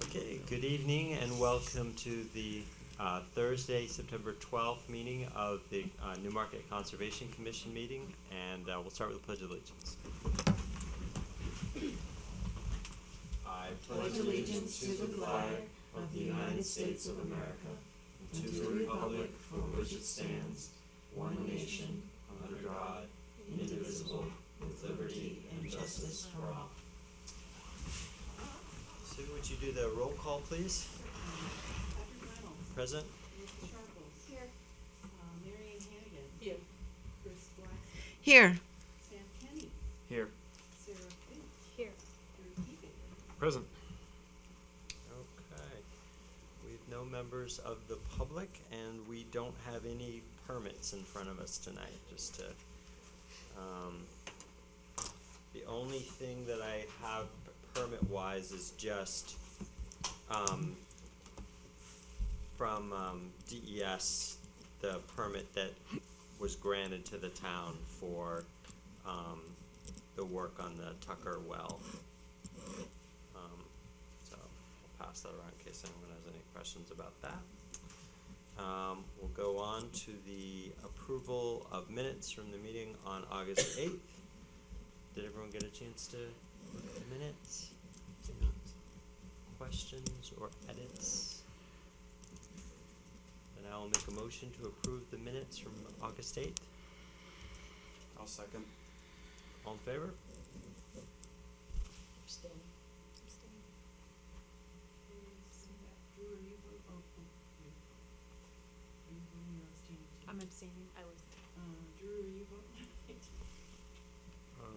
Okay, good evening and welcome to the Thursday, September 12th meeting of the Newmarket Conservation Commission meeting, and we'll start with the Pledge of Allegiance. I pledge allegiance to the flag of the United States of America and to the republic for which it stands, one nation, under God, indivisible, with liberty and justice for all. Sue, would you do the roll call, please? Patrick Reynolds. Present. Melissa Sharples. Here. Marion Hannigan. Here. Chris Black. Here. Sam Kenny. Here. Sarah Finch. Here. Drew Keegan. Present. Okay. We have no members of the public, and we don't have any permits in front of us tonight, just to, the only thing that I have permit-wise is just, from, DES, the permit that was granted to the town for, the work on the Tucker well. So I'll pass that around in case anyone has any questions about that. We'll go on to the approval of minutes from the meeting on August 8th. Did everyone get a chance to look at the minutes? Any questions or edits? Then I will make a motion to approve the minutes from August 8th. I'll second. All in favor? Abstain. Drew, are you voting? Oh, you. Are you voting or abstaining? I'm abstaining. I was. Drew, are you voting? We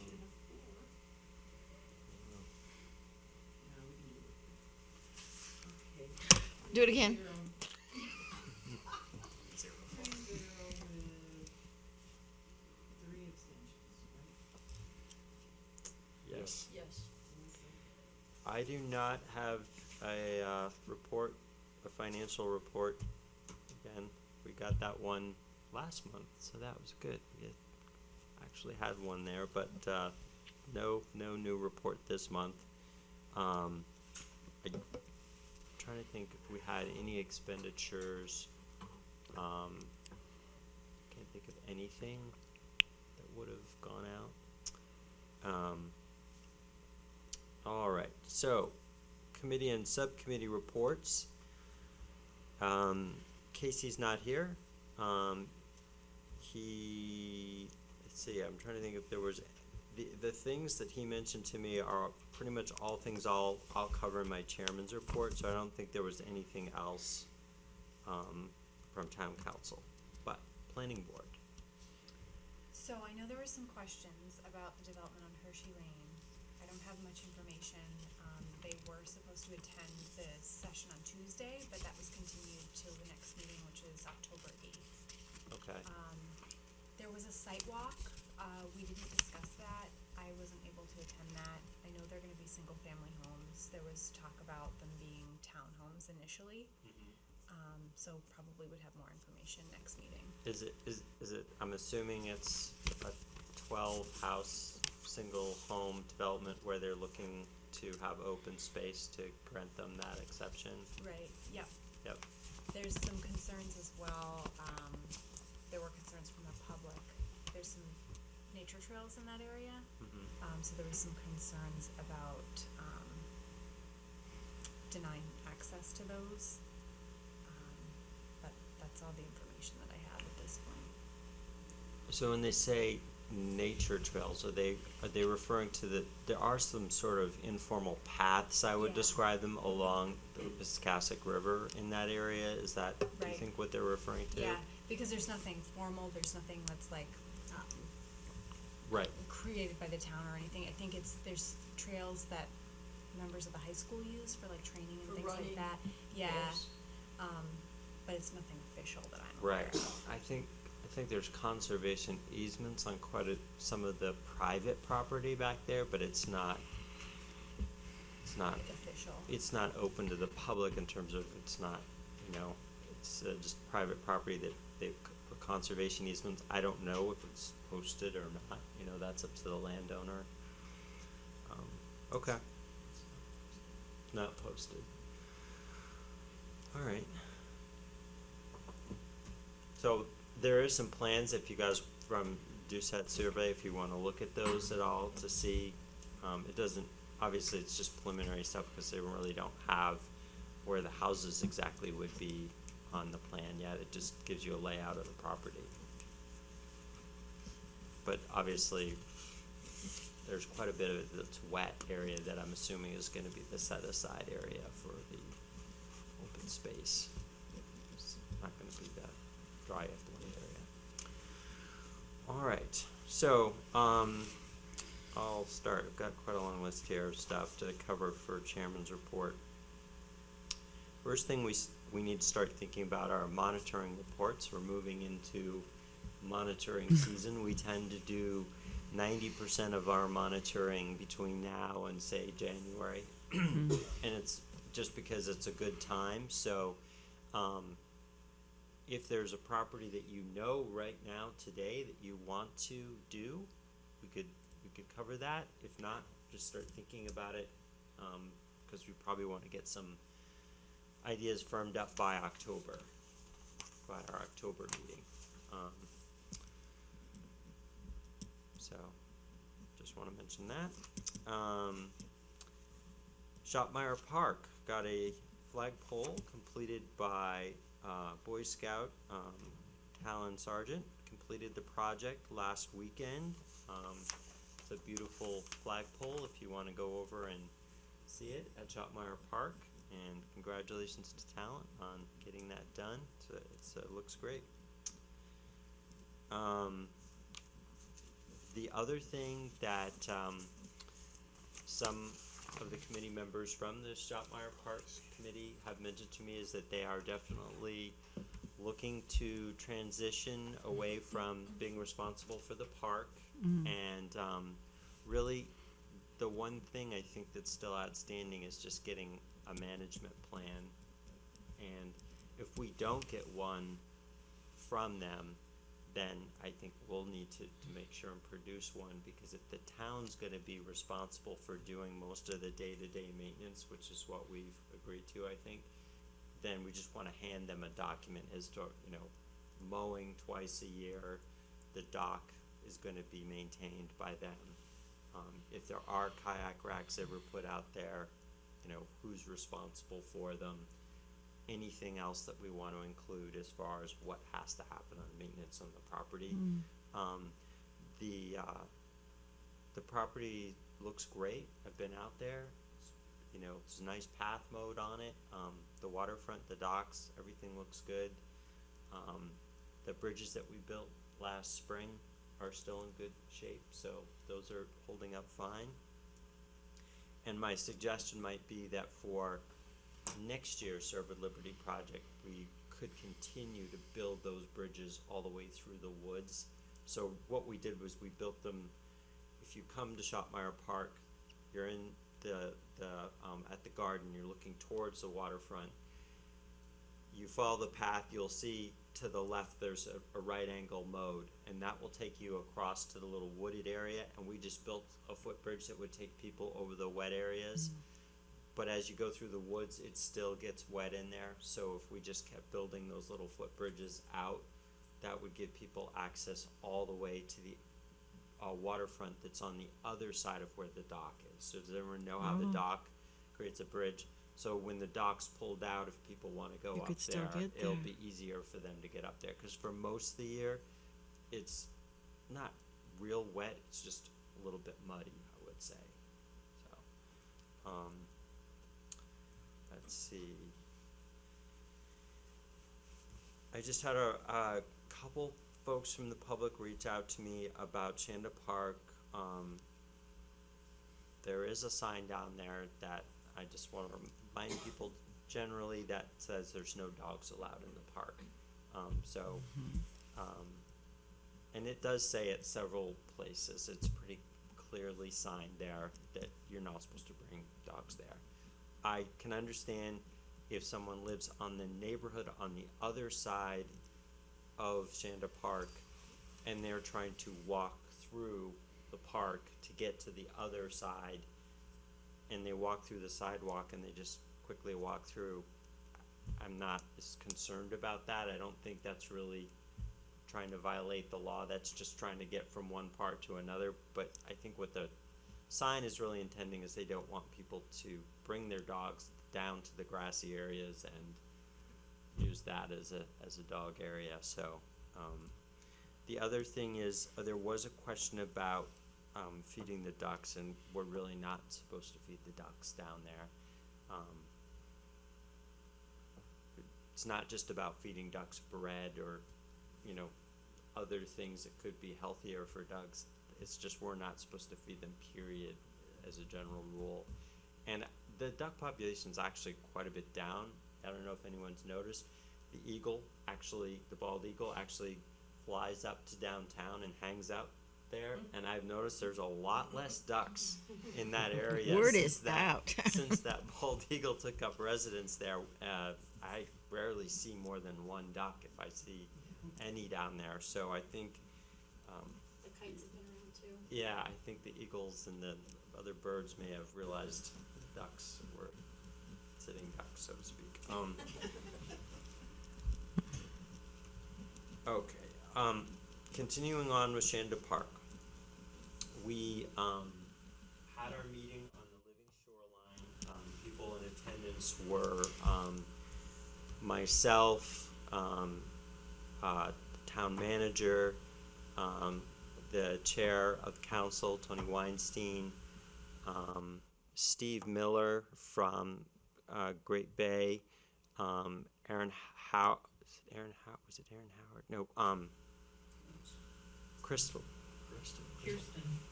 should have 4. No, we can do it. Okay. Do it again. 3-0 with 3 abstentions, right? Yes. Yes. I do not have a report, a financial report. Again, we got that one last month, so that was good. We actually had one there, but no new report this month. I'm trying to think if we had any expenditures. Can't think of anything that would have gone out. All right, so committee and subcommittee reports. Casey's not here. Let's see, I'm trying to think if there was, the things that he mentioned to me are pretty much all things I'll cover in my chairman's report, so I don't think there was anything else, from town council, but planning board. So I know there were some questions about the development on Hershey Lane. I don't have much information. They were supposed to attend the session on Tuesday, but that was continued till the next meeting, which is October 8th. Okay. There was a site walk. We didn't discuss that. I wasn't able to attend that. I know they're gonna be single-family homes. There was talk about them being townhomes initially. So probably would have more information next meeting. Is it, I'm assuming it's a 12-house, single home development where they're looking to have open space to grant them that exception? Right, yep. Yep. There's some concerns as well, there were concerns from the public. There's some nature trails in that area, so there was some concerns about, denying access to those. But that's all the information that I have at this point. So when they say nature trails, are they referring to there are some sort of informal paths, I would Yeah. describe them, along the Piscassic River in that area? Is that, do you Right. think what they're referring to? Yeah, because there's nothing formal, there's nothing that's like, Right. created by the town or anything. I think there's trails that members of the high school use for like training and For things like running. that. Yeah, Yes. but it's nothing official that I'm aware Right. of. I think there's conservation easements on some of the private property back there, but it's not Like official. it's not open to the public in terms of, it's not, it's just private property that they've put conservation easements. I don't know if it's posted or not, that's up to the landowner. Okay. not posted. All right. So there is some plans if you guys from Doucette survey, if you want to look at those at all to see. It doesn't, obviously it's just preliminary stuff because they really don't have where the houses exactly would be on the plan yet. It just gives you a layout of the property. But obviously, there's quite a bit of it that's wet area that I'm assuming is gonna be the set-aside area for the open space. It's not gonna be the dry upland area. All right, so, I'll start. I've got quite a long list here of stuff to cover for Chairman's report. First thing we need to start thinking about are monitoring reports. We're moving into monitoring season. We tend to do 90% of our monitoring between now and say January. And it's just because it's a good time. So if there's a property that you know right now today that you want to do, we could cover that. If not, just start thinking about it, because we probably want to get some ideas firmed up by October, by our October meeting. So, just want to mention that. Shopmire Park got a flagpole completed by Boy Scout Talon Sargent. Completed the project last weekend. It's a beautiful flagpole if you want to go over and see it at Shopmire Park. And congratulations to Talent on getting that done. It looks great. The other thing that some of the committee members from the Shopmire Parks Committee have mentioned to me is that they are definitely looking to transition away from being responsible for the park. And really the one thing I think that's still outstanding is just getting a management plan. And if we don't get one from them, then I think we'll need to make sure and produce one, because if the town's gonna be responsible for doing most of the day-to-day maintenance, which is what we've agreed to, I think, then we just wanna hand them a document as to, mowing twice a year, the dock is gonna be maintained by them. If there are kayak racks ever put out there, who's responsible for them, anything else that we want to include as far as what has to happen on maintenance on the property. The property looks great. I've been out there. It's a nice path mode on it. The waterfront, the docks, everything looks good. The bridges that we built last spring are still in good shape, so those are holding up fine. And my suggestion might be that for next year's Serve with Liberty project, we could continue to build those bridges all the way through the woods. So what we did was we built them. If you come to Shopmire Park, you're in the at the garden, you're looking towards the waterfront. You follow the path, you'll see to the left there's a right angle mode, and that will take you across to the little wooded area, and we just built a footbridge that would take people over the wet areas. But as you go through the woods, it still gets wet in there, so if we just kept building those little footbridges out, that would give people access all the way to the waterfront that's on the other side of where the dock is. So does everyone know how the dock creates a bridge? So when the dock's pulled out, if people want to go You up could still there, get it'll there. be easier for them to get up there. Because for most of the year, it's not real wet, it's just a little bit muddy, I would say. So, let's see. I just had a couple folks from the public reach out to me about Shanda Park. There is a sign down there that I just want to remind people generally that says there's no dogs allowed in the park. And it does say at several places, it's pretty clearly signed there that you're not supposed to bring dogs there. I can understand if someone lives on the neighborhood on the other side of Shanda Park and they're trying to walk through the park to get to the other side, and they walk through the sidewalk and they just quickly walk through, I'm not as concerned about that. I don't think that's really trying to violate the law. That's just trying to get from one part to another. But I think what the sign is really intending is they don't want people to bring their dogs down to the grassy areas and use that as a dog area. So the other thing is there was a question about feeding the ducks, and we're really not supposed to feed the ducks down there. It's not just about feeding ducks bread or, other things that could be healthier for ducks. It's just we're not supposed to feed them, period, as a general rule. And the duck population is actually quite a bit down. I don't know if anyone's noticed. The bald eagle actually flies up to downtown and hangs out there. And I've noticed there's a lot less ducks in that area. Word since is out. Since that bald eagle took up residence there, I rarely see more than one duck, if I see any down there. So I think, The kites have been around too. yeah, I think the eagles and the other birds may have realized the ducks were sitting ducks, so to speak. Okay. Continuing on with Shanda Park, we had our meeting on the living shoreline. People in attendance were myself, town manager, the chair of council, Tony Weinstein, Steve Miller from Great Bay, Aaron Howard? No,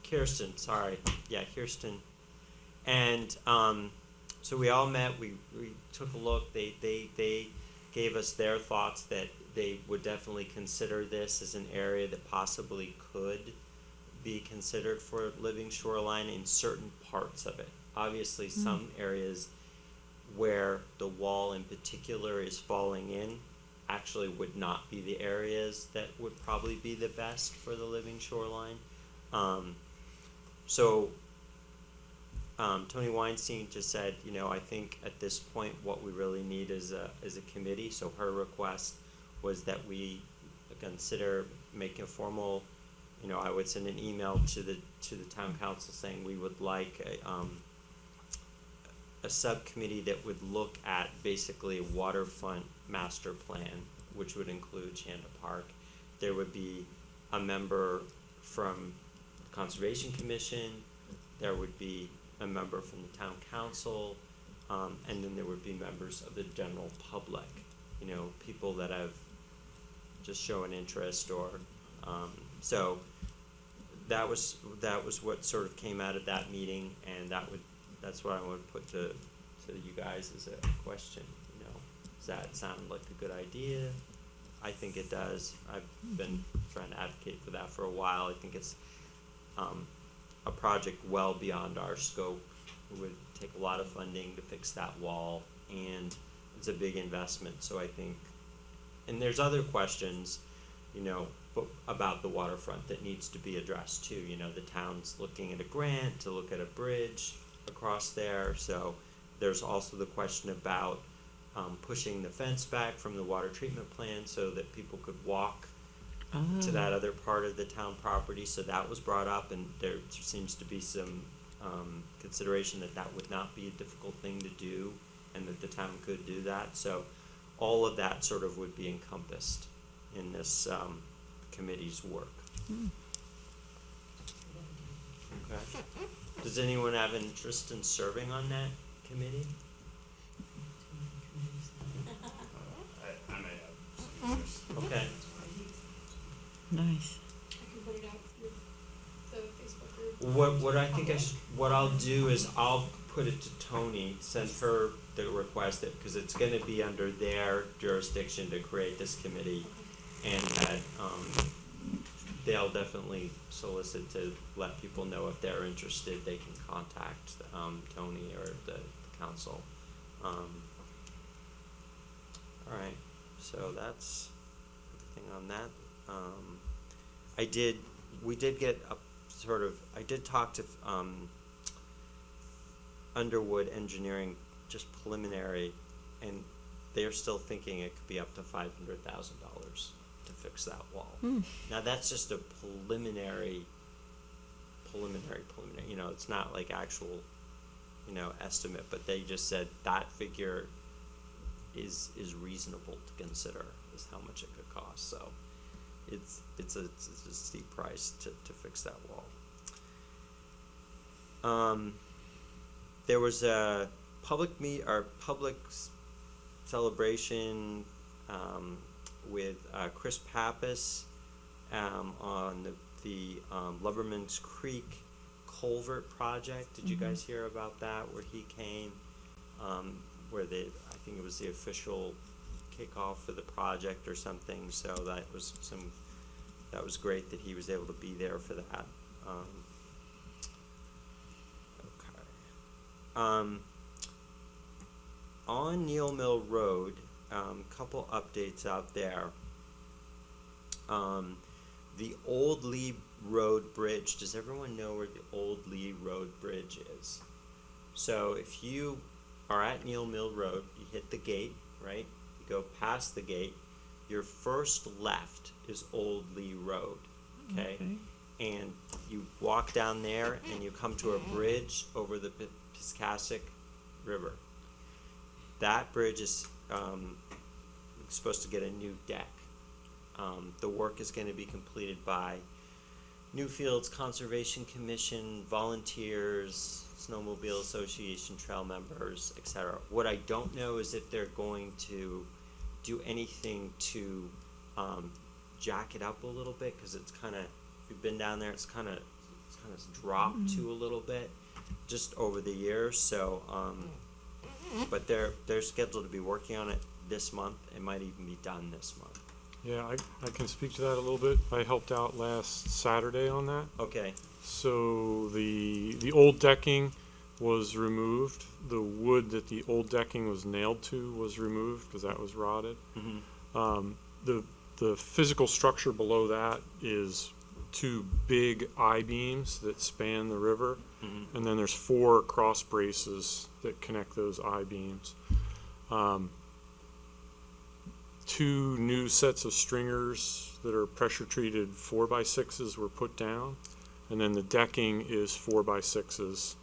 Kirsten, sorry. Yeah, Kirsten. And so we all met, we took a look, they gave us their thoughts that they would definitely consider this as an area that possibly could be considered for living shoreline in certain parts of it. Obviously, some areas where the wall in particular is falling in actually would not be the areas that would probably be the best for the living shoreline. Tony Weinstein just said, I think at this point what we really need is a committee. So her request was that we consider making a formal, I would send an email to the town council saying we would like a subcommittee that would look at basically a waterfront master plan, which would include Shanda Park. There would be a member from the Conservation Commission, there would be a member from the town council, and then there would be members of the general public, people that have just shown interest or, so that was what sort of came out of that meeting, and that's what I would put to you guys as a question. Does that sound like a good idea? I think it does. I've been trying to advocate for that for a while. I think it's a project well beyond our scope. It would take a lot of funding to fix that wall, and it's a big investment. So I think, and there's other questions, about the waterfront that needs to be addressed too. The town's looking at a grant to look at a bridge across there. So there's also the question about pushing the fence back from the water treatment plant so that people could walk to that other part of the town property. So that was brought up, and there seems to be some consideration that would not be a difficult thing to do, and that the town could do that. So all of that sort of would be encompassed in this committee's work. Okay. Does anyone have an interest in serving on that committee? I may have some interest. Okay. Nice. I can put it out through the Facebook group. What I think what I'll do is I'll put it to Tony, send her the request because it's going to be under their jurisdiction to create this committee, and that they'll definitely solicit to let people know if they're interested. They can contact Tony or the council. All right, so that's everything on that. I did talk to Underwood Engineering, just preliminary, and they're still thinking it could be up to $500,000 to fix that wall. Now that's just a preliminary, you know, it's not like actual, you know, estimate, but they just said that figure is reasonable to consider, is how much it could cost, so it's a steep price to fix that wall. There was a public celebration with Chris Pappas on the Lumberman's Creek culvert project. Did you guys hear about that? Where he came, where I think it was the official kickoff for the project or something. So that was great that he was able to be there for that. On Neal Mill Road, couple updates out there. The Old Lee Road Bridge. Does everyone know where the Old Lee Road Bridge is? So if you are at Neal Mill Road, you hit the gate, right? You go past the gate. Your first left is Old Lee Road, okay? And you walk down there and you come to a bridge over the Piscasset River. That bridge is supposed to get a new deck. The work is going to be completed by Newfields Conservation Commission, volunteers, Snowmobile Association trail members, etc. What I don't know is if they're going to do anything to jack it up a little bit, because it's kind of, if you've been down there, it's kind of dropped to a little bit just over the years. So, but they're scheduled to be working on it this month. It might even be done this month. Yeah, I can speak to that a little bit. I helped out last Saturday on that. Okay. So the old decking was removed. The wood that the old decking was nailed to was removed because that was rotted. The physical structure below that is two big I-beams that span the river, and then there's 4 cross braces that connect those I-beams. 2 new sets of stringers that are pressure treated 4x6s were put down, and then the decking is 4x6s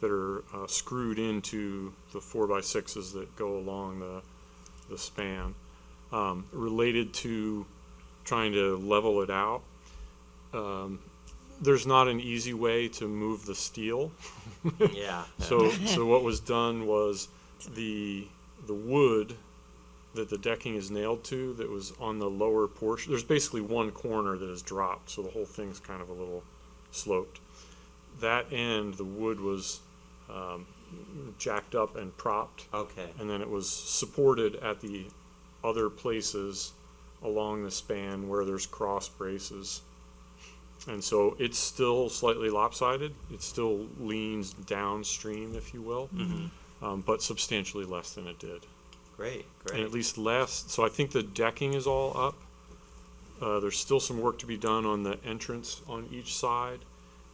that are screwed into the 4x6s that go along the span. Related to trying to level it out, there's not an easy way to move the steel. Yeah. So what was done was the wood that the decking is nailed to that was on the lower portion. There's basically one corner that is dropped, so the whole thing's kind of a little sloped. That end, the wood was jacked up and propped. Okay. And then it was supported at the other places along the span where there's cross braces. And so it's still slightly lopsided. It still leans downstream, if you will, but substantially less than it did. Great. And at least less. So I think the decking is all up. There's still some work to be done on the entrance on each side,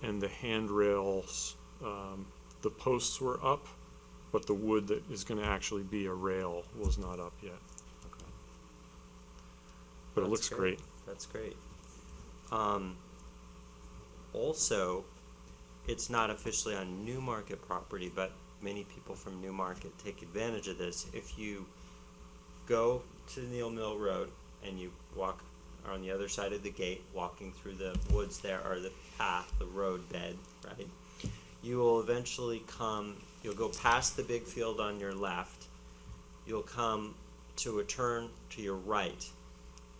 and the handrails. The posts were up, but the wood that is going to actually be a rail was not up yet. Okay. But it looks great. That's great. Also, it's not officially on Newmarket property, but many people from Newmarket take advantage of this. If you go to Neal Mill Road and you walk on the other side of the gate, walking through the woods there, or the path, the road bed, right? You will eventually you'll go past the big field on your left. You'll come to a turn to your right.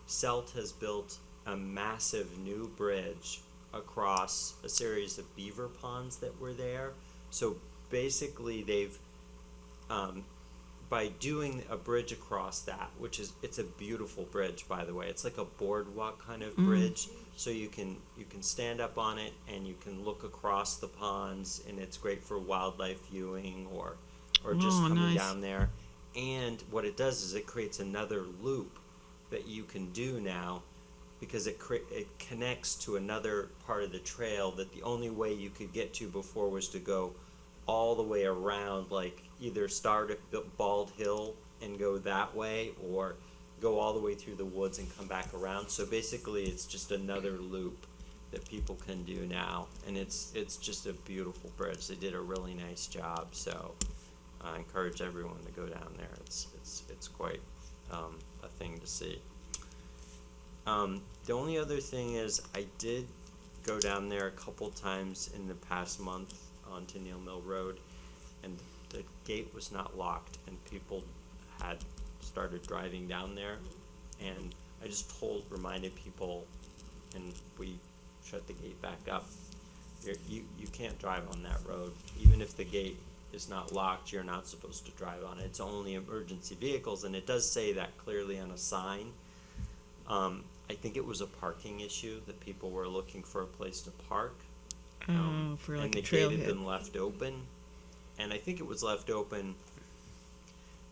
Selt has built a massive new bridge across a series of beaver ponds that were there. So basically they've, by doing a bridge across that, it's a beautiful bridge, by the way. It's like a boardwalk kind of bridge. So you can stand up on it and you can look across the ponds, and it's great for wildlife viewing or just coming down there. And what it does is it creates another loop that you can do now, because it connects to another part of the trail that the only way you could get to before was to go all the way around, like either start at Bald Hill and go that way, or go all the way through the woods and come back around. So basically, it's just another loop that people can do now, and it's just a beautiful bridge. They did a really nice job, so I encourage everyone to go down there. It's quite a thing to see. The only other thing is I did go down there a couple times in the past month onto Neal Mill Road, and the gate was not locked, and people had started driving down there, and I just reminded people, and we shut the gate back up. You can't drive on that road. Even if the gate is not locked, you're not supposed to drive on it. It's only emergency vehicles, and it does say that clearly on a sign. I think it was a parking issue, that people were looking for a place to park. For like and a the gate had trailhead. been left open, and I think it was left open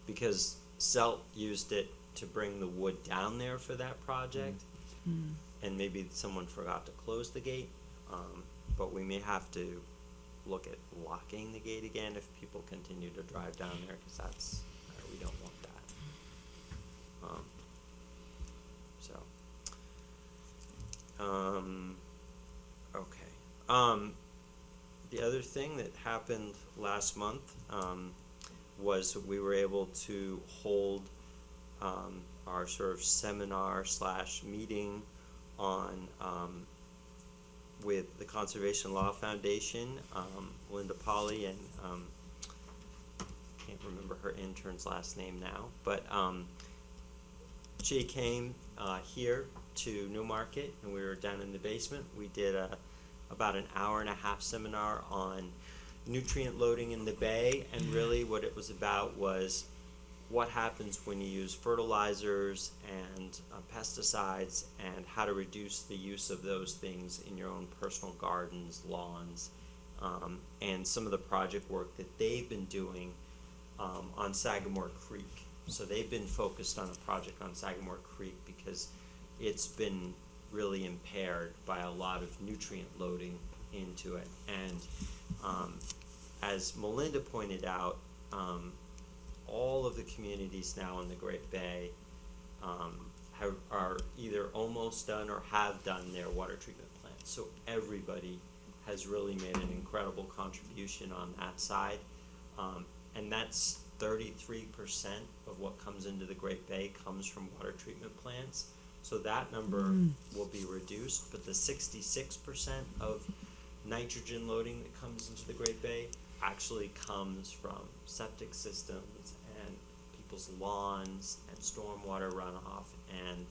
because Selt used it to bring the wood down there for that project, and maybe someone forgot to close the gate. But we may have to look at locking the gate again if people continue to drive down there, because we don't want that. Okay. The other thing that happened last month was we were able to hold our sort of seminar / meeting on with the Conservation Law Foundation, Linda Polly and can't remember her intern's last name now, but she came here to Newmarket, and we were down in the basement. We did about an hour-and-a-half seminar on nutrient loading in the bay, and really what it was about was what happens when you use fertilizers and pesticides, and how to reduce the use of those things in your own personal gardens, lawns, and some of the project work that they've been doing on Sagamore Creek. So they've been focused on a project on Sagamore Creek because it's been really impaired by a lot of nutrient loading into it. And as Melinda pointed out, all of the communities now in the Great Bay are either almost done or have done their water treatment plants. So everybody has really made an incredible contribution on that side. And that's 33% of what comes into the Great Bay comes from water treatment plants. So that number will be reduced, but the 66% of nitrogen loading that comes into the Great Bay actually comes from septic systems and people's lawns and stormwater runoff, and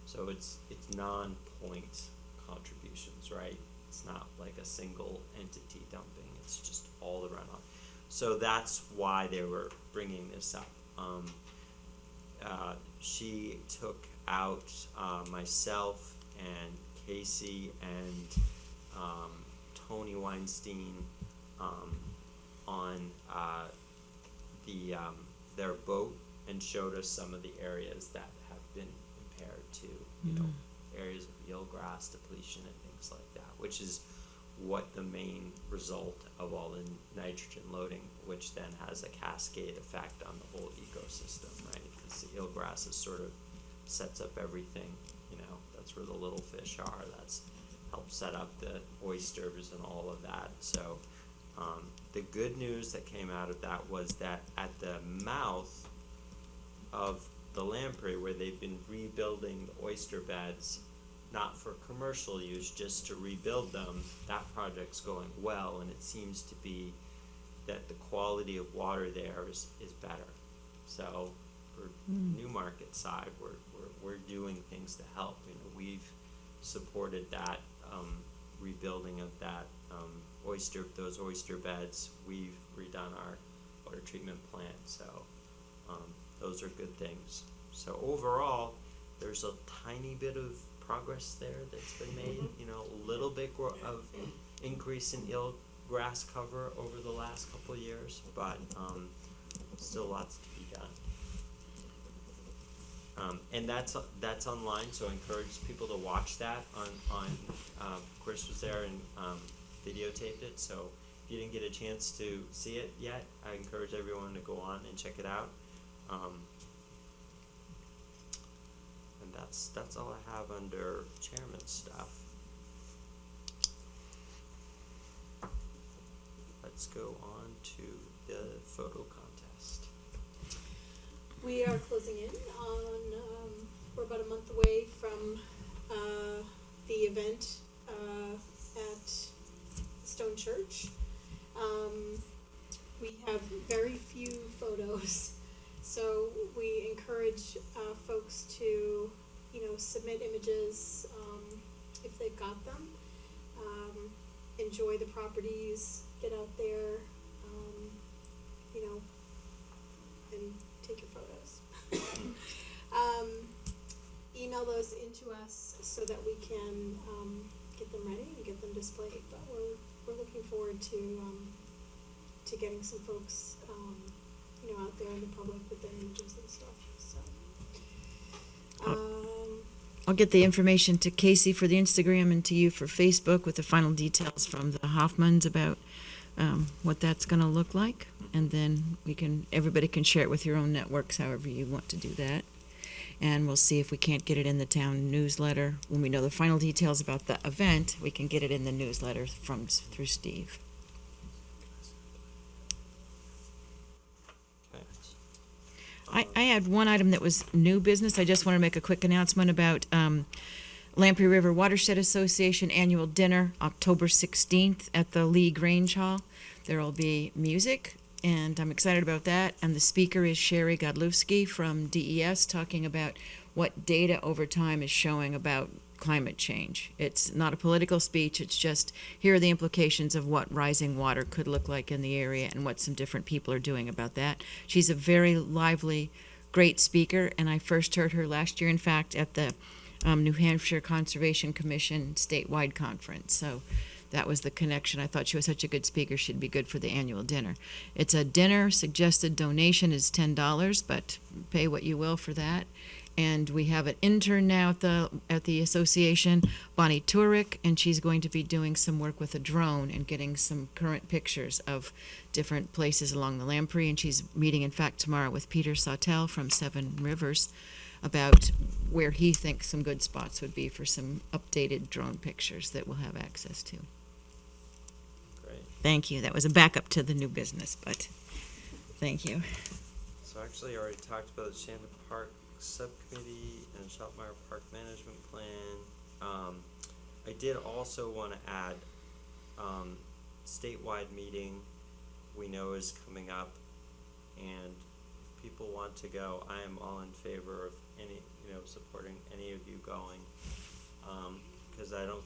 so it's non-point contributions, right? It's not like a single entity dumping, it's just all the runoff. So that's why they were bringing this up. She took out myself and Casey and Tony Weinstein on their boat, and showed us some of the areas that have been impaired to, you know, areas of eelgrass depletion and things like that, which is what the main result of all the nitrogen loading, which then has a cascade effect on the whole ecosystem, right? Because the eelgrass is sort of sets up everything, you know, that's where the little fish are, that's helps set up the oysters and all of that. So the good news that came out of that was that at the mouth of the Lamprey, where they've been rebuilding the oyster beds, not for commercial use, just to rebuild them, that project's going well, and it seems to be that the quality of water there is better. So for Newmarket side, we're doing things to help. You know, we've supported that rebuilding of that those oyster beds. We've redone our water treatment plant, so those are good things. So overall, there's a tiny bit of progress there that's been made. You know, a little bit of increase in eelgrass cover over the last couple of years, but still lots to be done. And that's online, so I encourage people to watch that on Chris was there and videotaped it, so if you didn't get a chance to see it yet, I encourage everyone to go on and check it out. And that's all I have under chairman stuff. Let's go on to the photo contest. We are closing in on, we're about a month away from the event at Stone Church. We have very few photos, so we encourage folks to, submit images if they've got them. Enjoy the properties, get out there, and take your photos. Email those into us so that we can get them ready and get them displayed. But we're looking forward to getting some folks out there in the public with their images and stuff. So I'll get the information to Casey for the Instagram and to you for Facebook with the final details from the Hoffmans about what that's going to look like, and then everybody can share it with your own networks, however you want to do that. And we'll see if we can't get it in the town newsletter. When we know the final details about the event, we can get it in the newsletter through Steve. Okay. I had one item that was new business. I just want to make a quick announcement about Lamprey River Watershed Association annual dinner, October 16th at the Lee Grange Hall. There will be music, and I'm excited about that. And the speaker is Sherry Godlewski from DES, talking about what data over time is showing about climate change. It's not a political speech, it's just here are the implications of what rising water could look like in the area and what some different people are doing about that. She's a very lively, great speaker, and I first heard her last year, in fact, at the New Hampshire Conservation Commission statewide conference. So that was the connection. I thought she was such a good speaker, she'd be good for the annual dinner. It's a dinner. Suggested donation is $10, but pay what you will for that. And we have an intern now at the association, Bonnie Turek, and she's going to be doing some work with a drone and getting some current pictures of different places along the Lamprey. And she's meeting, in fact, tomorrow with Peter Sawtell from Seven Rivers about where he thinks some good spots would be for some updated drone pictures that we'll have access to. Great. Thank you. That was a backup to the new business, but thank you. So actually, I already talked about the Shannon Park Subcommittee and Shopmire Park Management Plan. I did also want to add statewide meeting we know is coming up, and if people want to go, I am all in favor of supporting any of you going, because I don't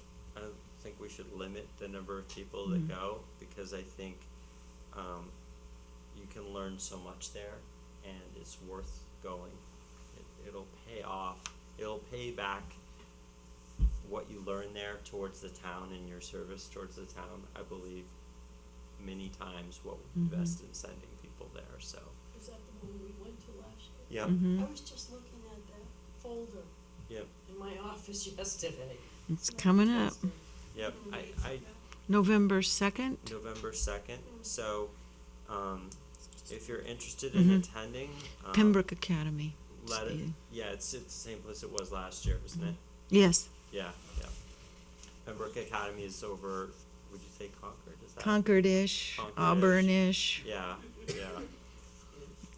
think we should limit the number of people that go, because I think you can learn so much there, and it's worth going. It'll pay off. It'll pay back what you learn there towards the town and your service towards the town. I believe many times what we invest in sending people there. So. Is that the one we went to last year? Yep. I was just looking at that folder Yep. in my office yesterday. It's coming up. Yep. I November 2nd? November 2nd. So, if you're interested in attending, Pembroke Academy. let it. Yeah, it's the same place it was last year, isn't it? Yes, Yeah. Pembroke Academy is over. Would you say Concord? Is that? Concord-ish, Concord-ish. Auburn-ish, Yeah.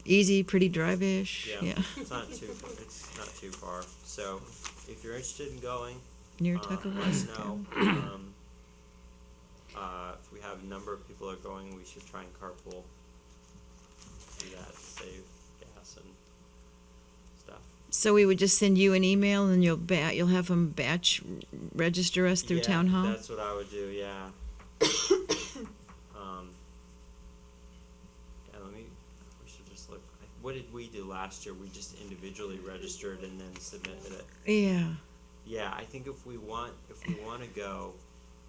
easy, pretty drive-ish. Yeah. It's not too far. So, if you're interested in going, Near let us Tuckahoe. know. If we have a number of people are going, we should try and carpool. Do that to save gas and stuff. So we would just send you an email and you'll have them batch register us through Yeah, town hall? That's what I would do. Yeah. We should just look. What did we do last year? We just individually registered and then submitted it. Yeah. Yeah, I think if we want to go,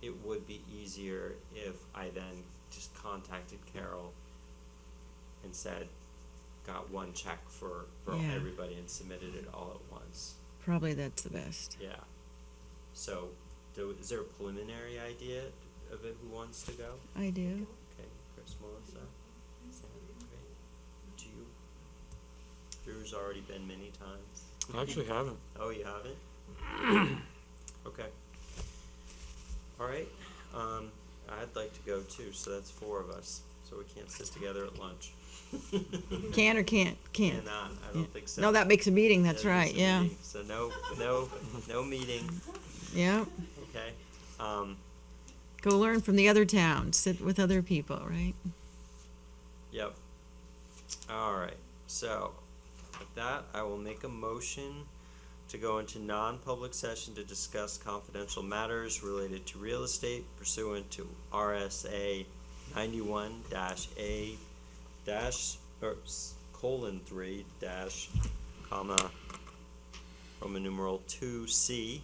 it would be easier if I then just contacted Carol and said, got one check for Yeah. everybody and submitted it all at once. Probably that's the best. Yeah. So, is there a preliminary idea of it who wants to go? I do. yours, Melissa? Sam, great. Do you? Drew's already been many times. I actually haven't. Oh, you haven't? Okay. All right. I'd like to go too, so that's 4 of us. So we can't sit together at lunch. Can or can't? Can't. Cannot, I don't think so. No, that makes a meeting, that's That right, makes a yeah. meeting. So no meeting, Yeah. okay? Go learn from the other towns, sit with other people, right? Yep. All right, so with that, I will make a motion to go into non-public session to discuss confidential matters related to real estate pursuant to RSA 91-A :3 comma Roman numeral 2C.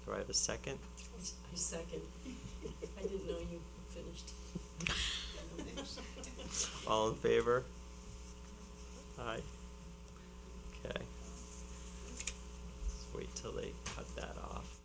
Do I have a second? I second. I didn't know you finished. All in favor? Aye. Okay. Let's wait till they cut that off.